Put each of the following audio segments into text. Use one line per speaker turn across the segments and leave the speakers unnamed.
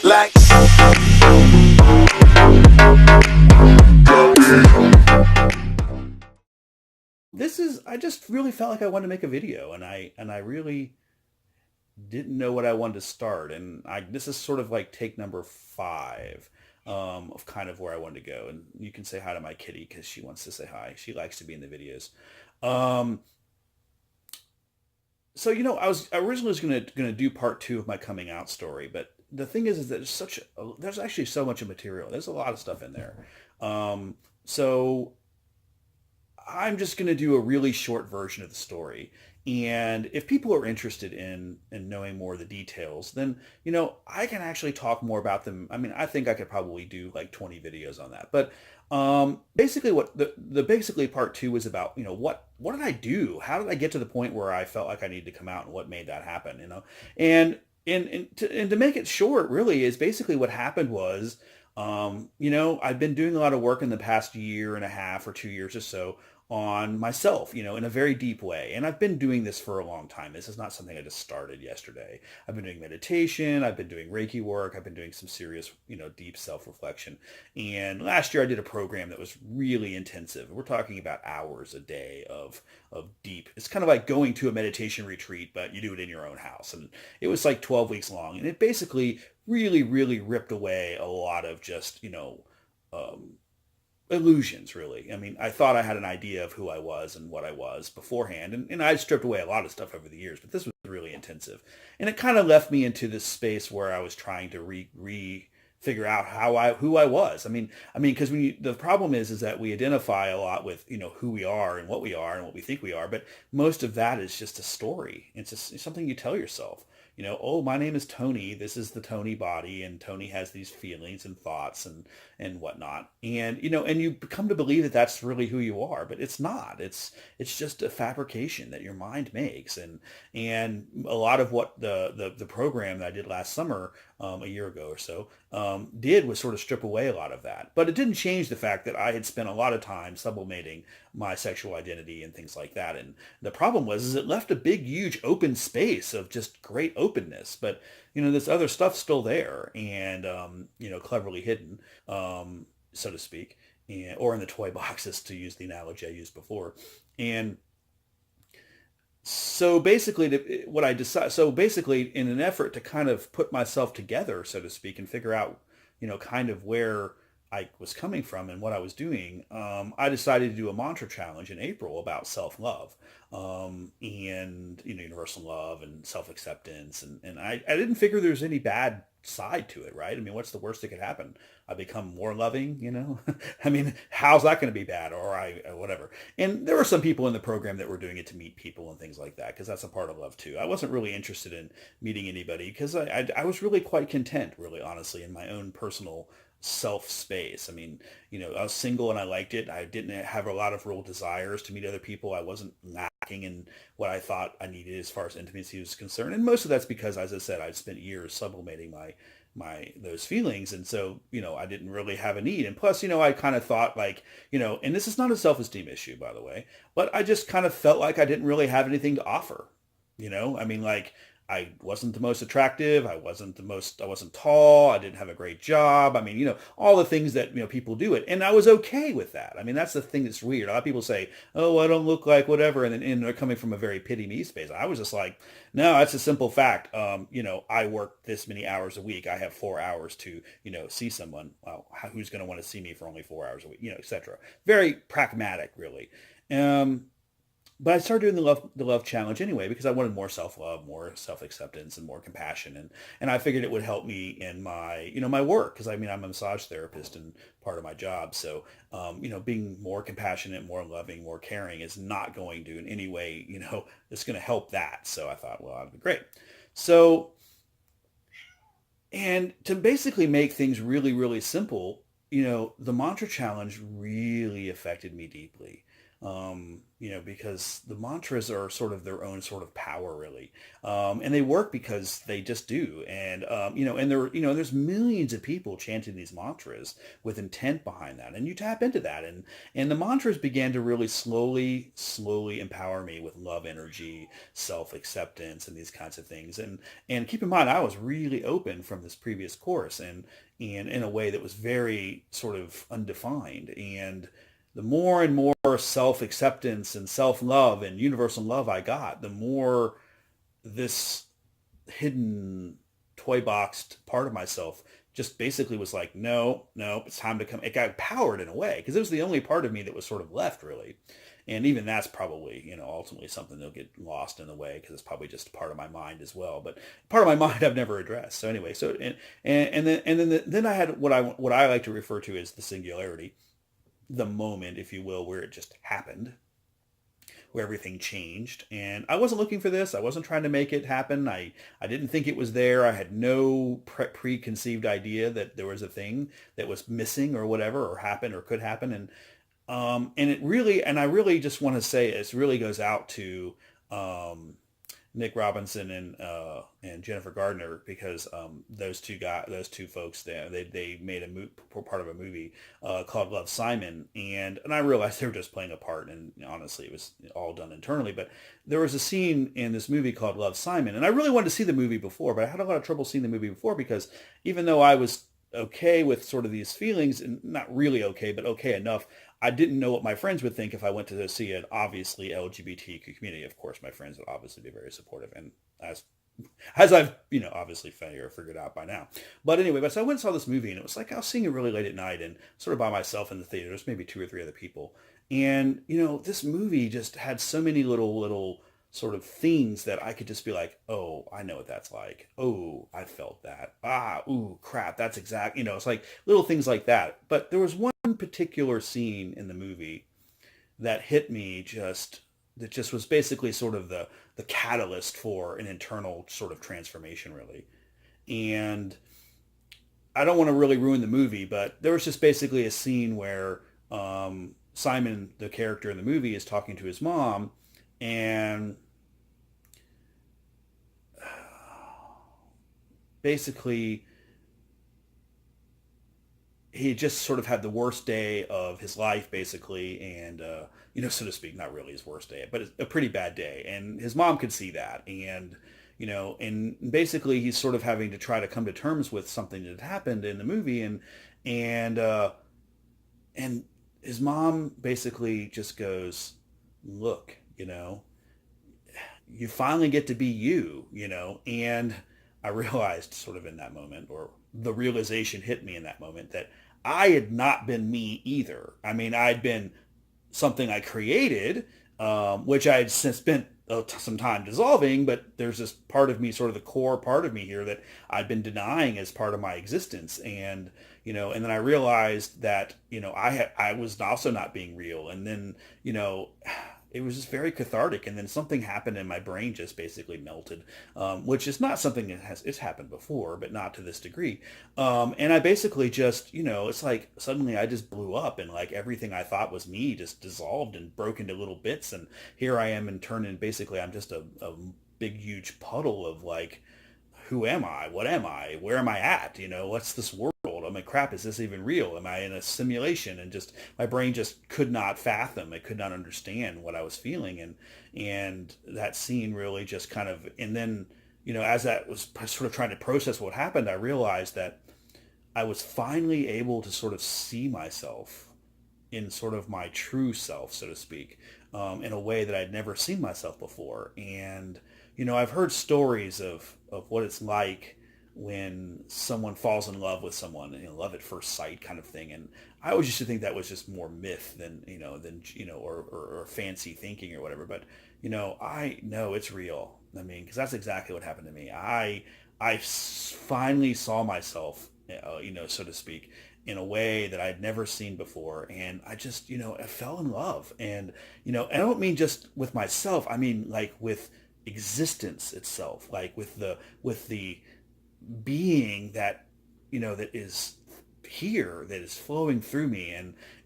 Like
I just really felt like I wanted to make a video, and I really didn't know what I wanted to start. And this is sort of like take number five of kind of where I wanted to go. And you can say hi to my kitty because she wants to say hi. She likes to be in the videos. Um, so I originally was gonna do part two of my coming out story, but the thing is that there's actually so much material. There's a lot of stuff in there. So I'm just going to do a really short version of the story. And if people are interested in knowing more of the details, then, I can actually talk more about them. I mean, I think I could probably do like 20 videos on that. But basically what basically part two is about, what did I do? How did I get to the point where I felt like I needed to come out, and what made that happen? And and to make it short, really, is basically what happened was, I've been doing a lot of work in the past year and a half or 2 years or so on myself, in a very deep way. And I've been doing this for a long time. This is not something I just started yesterday. I've been doing meditation. I've been doing Reiki work. I've been doing some serious, deep self-reflection. And last year I did a program that was really intensive. We're talking about hours a day of deep. It's kind of like going to a meditation retreat, but you do it in your own house. And it was like 12 weeks long. And it basically really, really ripped away a lot of just, um, illusions, really. I mean, I thought I had an idea of who I was and what I was beforehand, and I'd stripped away a lot of stuff over the years, but this was really intensive. And it kind of left me into this space where I was trying to figure out who I was. I mean, because the problem is that we identify a lot with, who we are and what we think we are, but most of that is just a story. It's just something you tell yourself. Oh, my name is Tony. This is the Tony body, and Tony has these feelings and thoughts and whatnot. And and you come to believe that that's really who you are, but it's not. It's just a fabrication that your mind makes. And a lot of what the program that I did last summer, a year ago or so, did was sort of strip away a lot of that. But it didn't change the fact that I had spent a lot of time sublimating my sexual identity and things like that. And the problem is it left a big, huge open space of just great openness. But this other stuff's still there, and cleverly hidden, so to speak, or in the toy boxes, to use the analogy I used before. And so basically, what I decided, so basically, in an effort to kind of put myself together, so to speak, and figure out, kind of where I was coming from and what I was doing, I decided to do a mantra challenge in April about self-love, and universal love and self-acceptance, and I didn't figure there was any bad side to it, right? I mean, what's the worst that could happen? I become more loving. I mean, how's that going to be bad? Or whatever. And there were some people in the program that were doing it to meet people and things like that, because that's a part of love too. I wasn't really interested in meeting anybody because I was really quite content, really honestly, in my own personal self space. I mean, I was single and I liked it. I didn't have a lot of real desires to meet other people. I wasn't lacking in what I thought I needed as far as intimacy was concerned. And most of that's because, as I said, I'd spent years sublimating my those feelings, and so I didn't really have a need. And plus, I kind of thought, like, and this is not a self-esteem issue, by the way, but I just kind of felt like I didn't really have anything to offer. I mean, like, I wasn't the most attractive. I wasn't tall. I didn't have a great job. I mean, all the things that, people do it. And I was okay with that. I mean, that's the thing that's weird. A lot of people say, oh, I don't look like whatever. And they're coming from a very pity me space. I was just like, no, that's a simple fact. I work this many hours a week. I have 4 hours to, see someone. Well, who's going to want to see me for only 4 hours a week, etc. Very pragmatic, really. Um, but I started doing the love challenge anyway because I wanted more self love, more self acceptance, and more compassion, and I figured it would help me in my my work, because I mean, I'm a massage therapist and part of my job. So being more compassionate, more loving, more caring is not going to in any way, it's going to help that. So I thought, well, that'd be great. So, and to basically make things really, really simple, the mantra challenge really affected me deeply. because the mantras are sort of their own sort of power, really, and they work because they just do. And and there's millions of people chanting these mantras with intent behind that, and you tap into that, and the mantras began to really slowly empower me with love, energy, self acceptance, and these kinds of things. And keep in mind, I was really open from this previous course, and in a way that was very sort of undefined. And the more and more self-acceptance and self-love and universal love I got, the more this hidden toy boxed part of myself just basically was like, no, no, it's time to come. It got powered in a way because it was the only part of me that was sort of left, really. And even that's probably, ultimately something that'll get lost in the way because it's probably just part of my mind as well. But part of my mind I've never addressed. So anyway, so and then I had what I like to refer to as the singularity, the moment, if you will, where it just happened, where everything changed. And I wasn't looking for this. I wasn't trying to make it happen. I didn't think it was there. I had no preconceived idea that there was a thing that was missing or whatever, or happened or could happen. And I really just want to say this really goes out to Nick Robinson and Jennifer Gardner, because those two folks, they made part of a movie called Love, Simon, and I realized they were just playing a part, and honestly it was all done internally. But there was a scene in this movie called Love, Simon, and I really wanted to see the movie before, but I had a lot of trouble seeing the movie before because even though I was okay with sort of these feelings, and not really okay, but okay enough, I didn't know what my friends would think if I went to see an obviously LGBTQ community. Of course, my friends would obviously be very supportive, and as I've obviously figured out by now. But anyway, so I went and saw this movie, and it was like I was seeing it really late at night and sort of by myself in the theater. There's maybe two or three other people, and this movie just had so many little sort of things that I could just be like, oh, I know what that's like. Oh, I felt that. Ah, ooh, crap, that's exact. It's like little things like that. But there was one particular scene in the movie that hit me that just was basically sort of the catalyst for an internal sort of transformation, really. And I don't want to really ruin the movie, but there was just basically a scene where Simon, the character in the movie, is talking to his mom, and basically he just sort of had the worst day of his life, basically, and so to speak, not really his worst day, but a pretty bad day, and his mom could see that, and and basically he's sort of having to try to come to terms with something that happened in the movie, and and his mom basically just goes, look, you finally get to be you. And I realized sort of in that moment, or the realization hit me in that moment, that I had not been me either. I mean, I'd been something I created, which I had since spent some time dissolving, but there's this part of me, sort of the core part of me here, that I'd been denying as part of my existence. And then I realized that, I was also not being real. And then, it was just very cathartic. And then something happened and my brain just basically melted, which is not something it's happened before, but not to this degree. And I basically just, it's like suddenly I just blew up, and like everything I thought was me just dissolved and broke into little bits. And here I am, and turned in, basically I'm just a big, huge puddle of like, who am I? What am I? Where am I at? What's this world? I'm like, crap, is this even real? Am I in a simulation? And just, my brain just could not fathom. It could not understand what I was feeling. And that scene really just kind of, and then, as that was sort of trying to process what happened, I realized that I was finally able to sort of see myself in sort of my true self, so to speak, in a way that I'd never seen myself before. And, I've heard stories of what it's like when someone falls in love with someone, love at first sight kind of thing. And I always used to think that was just more myth or fancy thinking or whatever. But, I know it's real. I mean, because that's exactly what happened to me. I finally saw myself, so to speak, in a way that I'd never seen before. And I just, I fell in love. And, I don't mean just with myself. I mean, like, with existence itself, like with the being that, that is here that is flowing through me.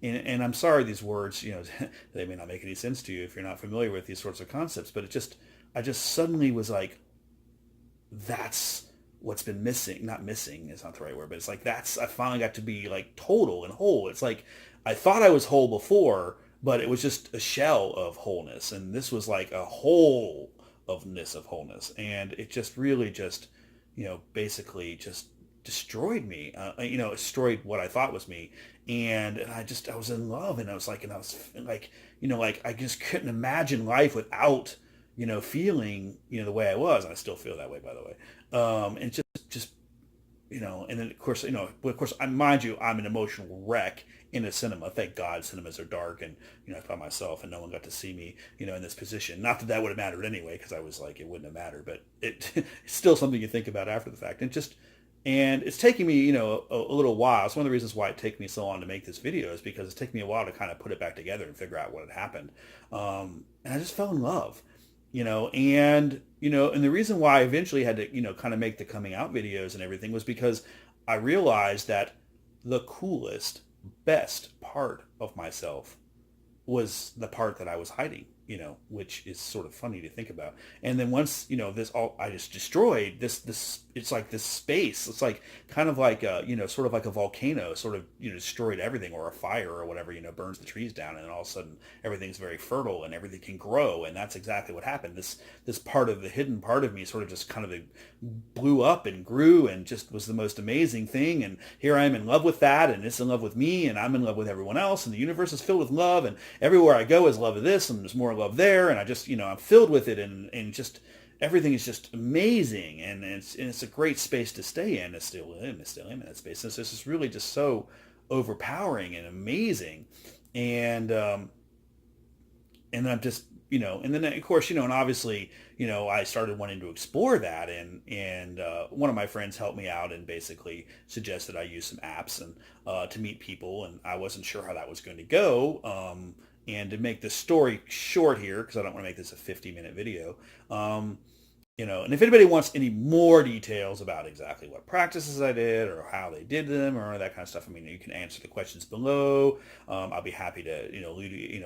And I'm sorry, these words, they may not make any sense to you if you're not familiar with these sorts of concepts, but I just suddenly was like, that's what's been missing. Not missing is not the right word, but it's like, I finally got to be like total and whole. It's like, I thought I was whole before, but it was just a shell of wholeness. And this was like a whole ofness of wholeness. And it just really just, basically just destroyed me, destroyed what I thought was me. And I was in love, and I was like, like, I just couldn't imagine life without, feeling, the way I was. And I still feel that way, by the way. And just, and then of course, mind you, I'm an emotional wreck in a cinema. Thank God cinemas are dark, and, I found myself and no one got to see me, in this position. Not that that would have mattered anyway, because I was like, it wouldn't have mattered, but it's still something you think about after the fact. And it's taking me, a little while. It's one of the reasons why it took me so long to make this video, is because it's taken me a while to kind of put it back together and figure out what had happened. And I just fell in love, and the reason why I eventually had to, kind of make the coming out videos and everything was because I realized that the coolest, best part of myself was the part that I was hiding, which is sort of funny to think about. And then once, I just destroyed this, it's like this space. It's like kind of like sort of like a volcano sort of, destroyed everything, or a fire or whatever, burns the trees down. And all of a sudden everything's very fertile and everything can grow. And that's exactly what happened. This part of the hidden part of me sort of just kind of blew up and grew and just was the most amazing thing. And here I am in love with that, and it's in love with me, and I'm in love with everyone else. And the universe is filled with love, and everywhere I go is love of this, and there's more love there. And I just, I'm filled with it, and just everything is just amazing. And it's a great space to stay in. It's still in that space. And so it's just really just so overpowering and amazing. And I'm just, and then of course, and obviously, I started wanting to explore that, and one of my friends helped me out and basically suggested I use some apps and to meet people, and I wasn't sure how that was going to go. And to make the story short here, because I don't want to make this a 50-minute video, and if anybody wants any more details about exactly what practices I did or how they did them or that kind of stuff, you can answer the questions below. I'll be happy to,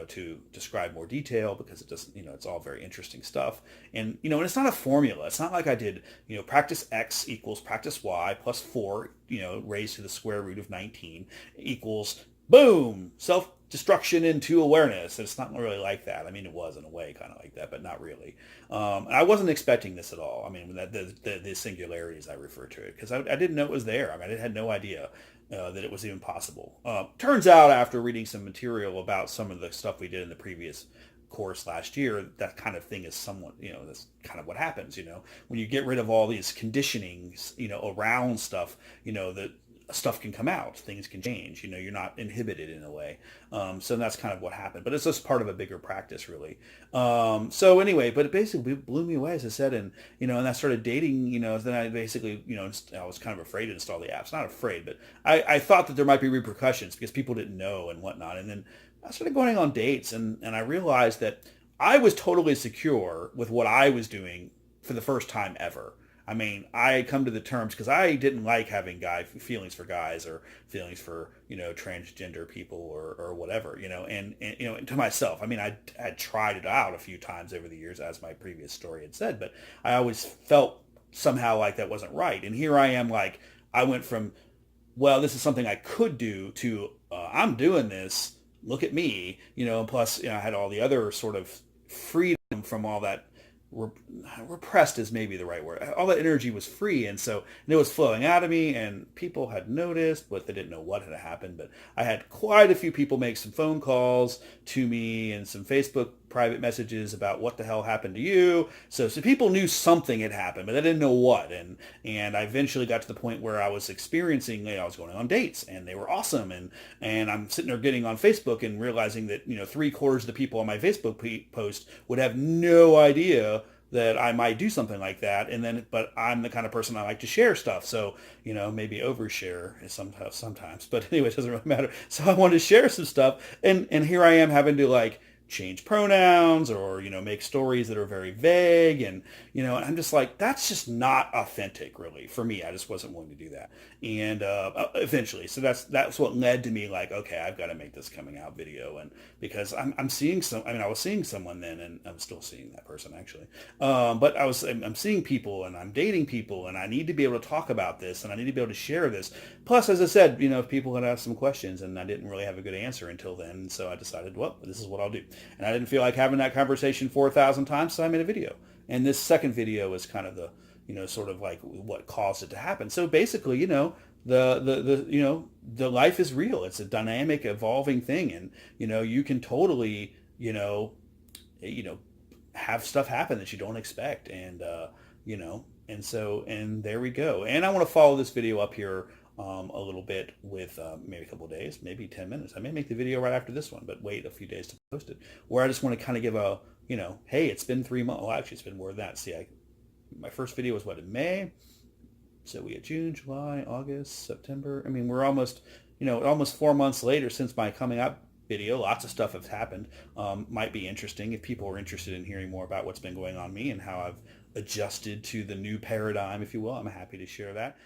to describe more detail, because it doesn't, it's all very interesting stuff. And, and it's not a formula. It's not like I did, practice X equals practice Y plus 4, raised to the square root of 19 equals, boom, self-destruction into awareness. It's not really like that. It was in a way kind of like that, but not really. And I wasn't expecting this at all. The singularities I refer to it, because I didn't know it was there. I had no idea that it was even possible. Turns out, after reading some material about some of the stuff we did in the previous course last year, that kind of thing is somewhat, that's kind of what happens, when you get rid of all these conditionings, around stuff, that stuff can come out, things can change, you're not inhibited in a way. So that's kind of what happened, but it's just part of a bigger practice, really. So anyway, but it basically blew me away, as I said. And, and I started dating, then I basically, I was kind of afraid to install the apps. Not afraid, but I thought that there might be repercussions because people didn't know and whatnot. And then I started going on dates, and I realized that I was totally secure with what I was doing for the first time ever. I had come to the terms, because I didn't like having feelings for guys, or feelings for, transgender people or whatever, and to myself. I had tried it out a few times over the years, as my previous story had said, but I always felt somehow like that wasn't right. And here I am, like, I went from, well, this is something I could do, to I'm doing this, look at me, and plus, I had all the other sort of freedom from all that. Repressed is maybe the right word. All that energy was free, and it was flowing out of me, and people had noticed, but they didn't know what had happened. But I had quite a few people make some phone calls to me and some Facebook private messages about what the hell happened to you. So people knew something had happened, but they didn't know what. And I eventually got to the point where I was experiencing, I was going on dates, and they were awesome. And I'm sitting there getting on Facebook and realizing that, 3/4 of the people on my Facebook post would have no idea that I might do something like that. But I'm the kind of person I like to share stuff. So, maybe overshare sometimes. But anyway, it doesn't really matter. So I wanted to share some stuff. And here I am having to, like, change pronouns or, make stories that are very vague. And, I'm just like, that's just not authentic really for me. I just wasn't willing to do that. And eventually, so that's what led to me like, okay, I've got to make this coming out video. And because I'm seeing I was seeing someone then, and I'm still seeing that person actually. But I'm seeing people and I'm dating people, and I need to be able to talk about this, and I need to be able to share this. Plus, as I said, if people had asked some questions and I didn't really have a good answer until then. And so I decided, well, this is what I'll do. And I didn't feel like having that conversation 4,000 times, so I made a video. And this second video is kind of the, sort of like what caused it to happen. So basically, the life is real. It's a dynamic, evolving thing, and you can totally, have stuff happen that you don't expect, and and there we go. And I want to follow this video up here a little bit with maybe a couple of days, maybe 10 minutes. I may make the video right after this one, but wait a few days to post it, where I just want to kind of give a, hey, it's been 3 months. Well, actually, it's been more than that. See, my first video was in May. So we had June, July, August, September. I mean, we're almost, almost 4 months later since my coming out video. Lots of stuff has happened. Might be interesting if people are interested in hearing more about what's been going on me and how I've adjusted to the new paradigm, if you will. I'm happy to share that.